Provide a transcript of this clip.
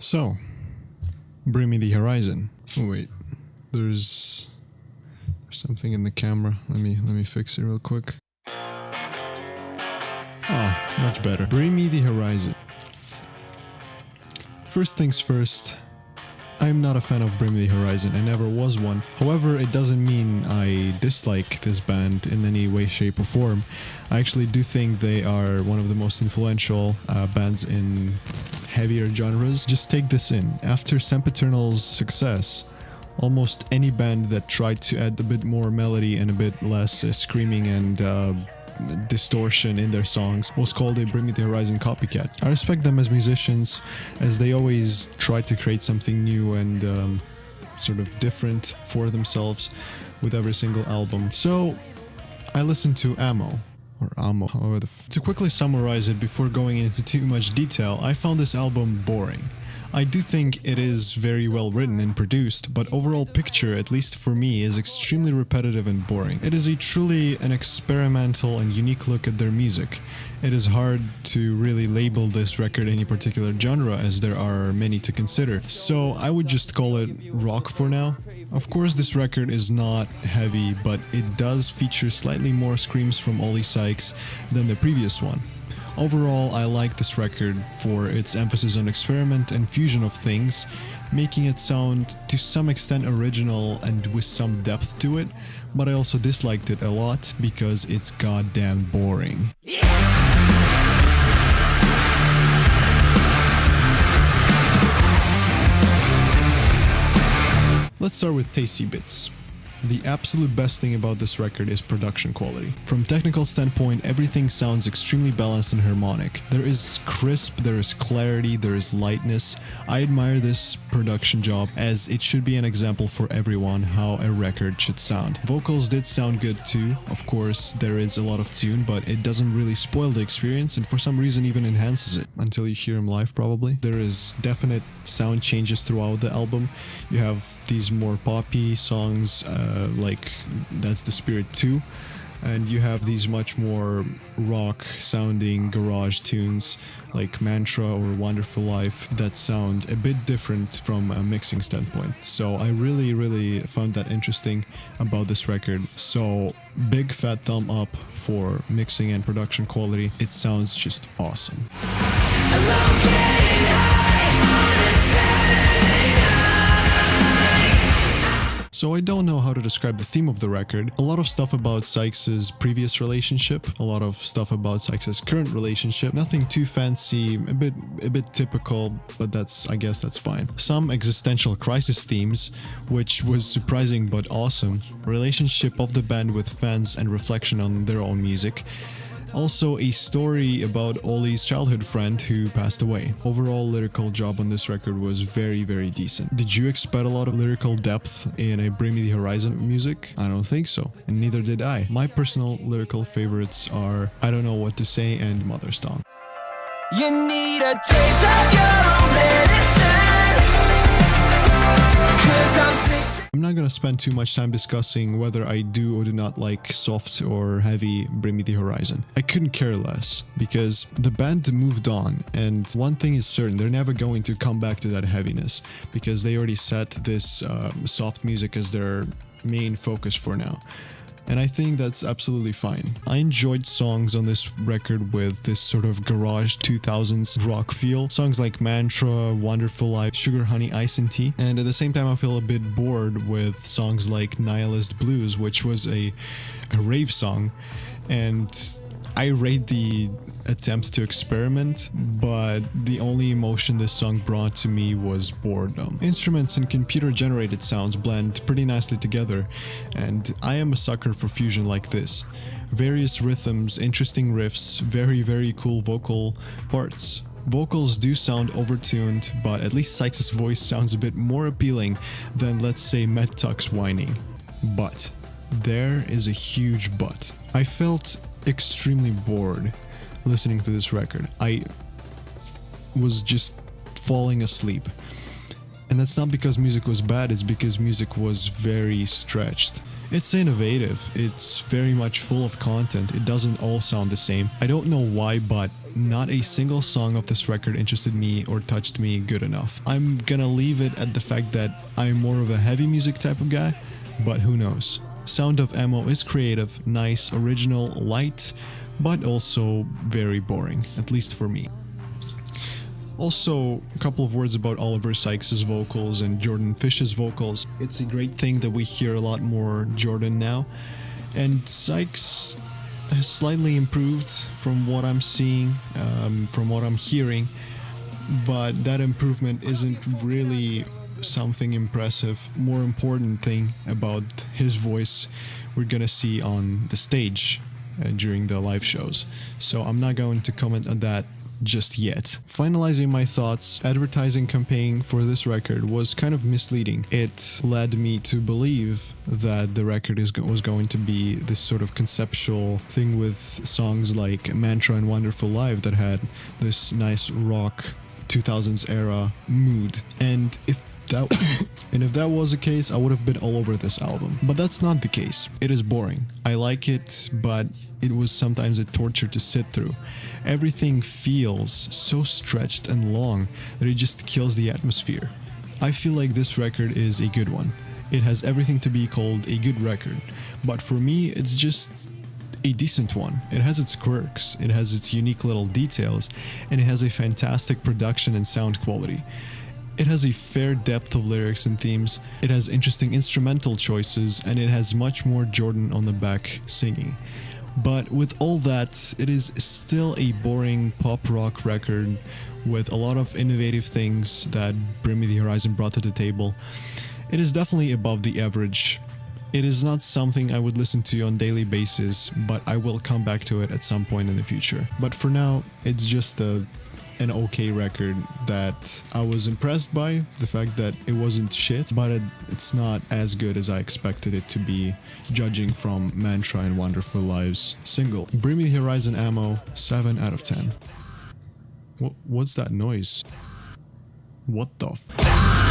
So, Bring Me the Horizon. Oh wait, there's something in the camera. Let me fix it real quick. Ah, much better. Bring Me the Horizon. First things first, I am not a fan of Bring Me the Horizon. I never was one. However, it doesn't mean I dislike this band in any way, shape, or form. I actually do think they are one of the most influential bands in heavier genres. Just take this in. After Sempiternal's success, almost any band that tried to add a bit more melody and a bit less screaming and distortion in their songs was called a Bring Me the Horizon copycat. I respect them as musicians, as they always try to create something new and sort of different for themselves with every single album. So I listened to Ammo, or Ammo, however to quickly summarize it before going into too much detail, I found this album boring. I do think it is very well written and produced, but overall picture, at least for me, is extremely repetitive and boring. It is truly an experimental and unique look at their music. It is hard to really label this record any particular genre, as there are many to consider, so I would just call it rock for now. Of course, this record is not heavy, but it does feature slightly more screams from Ollie Sykes than the previous one. Overall, I like this record for its emphasis on experiment and fusion of things, making it sound to some extent original and with some depth to it, but I also disliked it a lot because it's goddamn boring. Let's start with Tasty Bits. The absolute best thing about this record is production quality. From technical standpoint, everything sounds extremely balanced and harmonic. There is crisp, there is clarity, there is lightness. I admire this production job, as it should be an example for everyone how a record should sound. Vocals did sound good too. Of course, there is a lot of tune, but it doesn't really spoil the experience and for some reason even enhances it, until you hear him live probably. There is definite sound changes throughout the album. You have these more poppy songs, like That's the Spirit 2, and you have these much more rock sounding garage tunes like Mantra or Wonderful Life that sound a bit different from a mixing standpoint. So I really found that interesting about this record. So big fat thumb up for mixing and production quality. It sounds just awesome. So I don't know how to describe the theme of the record. A lot of stuff about Sykes' previous relationship, a lot of stuff about Sykes' current relationship. Nothing too fancy, a bit typical, but I guess that's fine. Some existential crisis themes, which was surprising but awesome. Relationship of the band with fans and reflection on their own music. Also a story about Ollie's childhood friend who passed away. Overall lyrical job on this record was very decent. Did you expect a lot of lyrical depth in a Bring Me the Horizon music? I don't think so, and neither did I. My personal lyrical favorites are I Don't Know What to Say and Mother's Tongue. You need a taste of your own medicine, 'cause I'm sick. I'm not gonna spend too much time discussing whether I do or do not like soft or heavy Bring Me the Horizon. I couldn't care less, because the band moved on, and one thing is certain, they're never going to come back to that heaviness, because they already set this soft music as their main focus for now. And I think that's absolutely fine. I enjoyed songs on this record with this sort of garage 2000s rock feel. Songs like Mantra, Wonderful Life, Sugar Honey Ice and Tea. And at the same time I feel a bit bored with songs like Nihilist Blues, which was a rave song. And I rate the attempt to experiment, but the only emotion this song brought to me was boredom. Instruments and computer-generated sounds blend pretty nicely together, and I am a sucker for fusion like this. Various rhythms, interesting riffs, very cool vocal parts. Vocals do sound overtuned, but at least Sykes' voice sounds a bit more appealing than, let's say, Matt Tuck's whining. But there is a huge but. I felt extremely bored listening to this record. I was just falling asleep. And that's not because music was bad, it's because music was very stretched. It's innovative, it's very much full of content, it doesn't all sound the same. I don't know why, but not a single song of this record interested me or touched me good enough. I'm gonna leave it at the fact that I'm more of a heavy music type of guy, but who knows. Sound of Ammo is creative, nice, original, light, but also very boring, at least for me. Also, a couple of words about Oliver Sykes' vocals and Jordan Fish's vocals. It's a great thing that we hear a lot more Jordan now, and Sykes has slightly improved from what I'm seeing, from what I'm hearing, but that improvement isn't really something impressive. More important thing about his voice we're gonna see on the stage during the live shows, so I'm not going to comment on that just yet. Finalizing my thoughts, advertising campaign for this record was kind of misleading. It led me to believe that the record was going to be this sort of conceptual thing with songs like Mantra and Wonderful Life that had this nice rock 2000s era mood. And if that was the case, I would have been all over this album. But that's not the case. It is boring. I like it, but it was sometimes a torture to sit through. Everything feels so stretched and long that it just kills the atmosphere. I feel like this record is a good one. It has everything to be called a good record, but for me, it's just a decent one. It has its quirks, it has its unique little details, and it has a fantastic production and sound quality. It has a fair depth of lyrics and themes, it has interesting instrumental choices, and it has much more Jordan on the back singing. But with all that, it is still a boring pop rock record with a lot of innovative things that Bring Me the Horizon brought to the table. It is definitely above the average. It is not something I would listen to on a daily basis, but I will come back to it at some point in the future. But for now, it's just an okay record that I was impressed by, the fact that it wasn't shit, but it's not as good as I expected it to be, judging from Mantra and Wonderful Lives single. Bring Me the Horizon Ammo, 7 out of 10. What's that noise? What the f-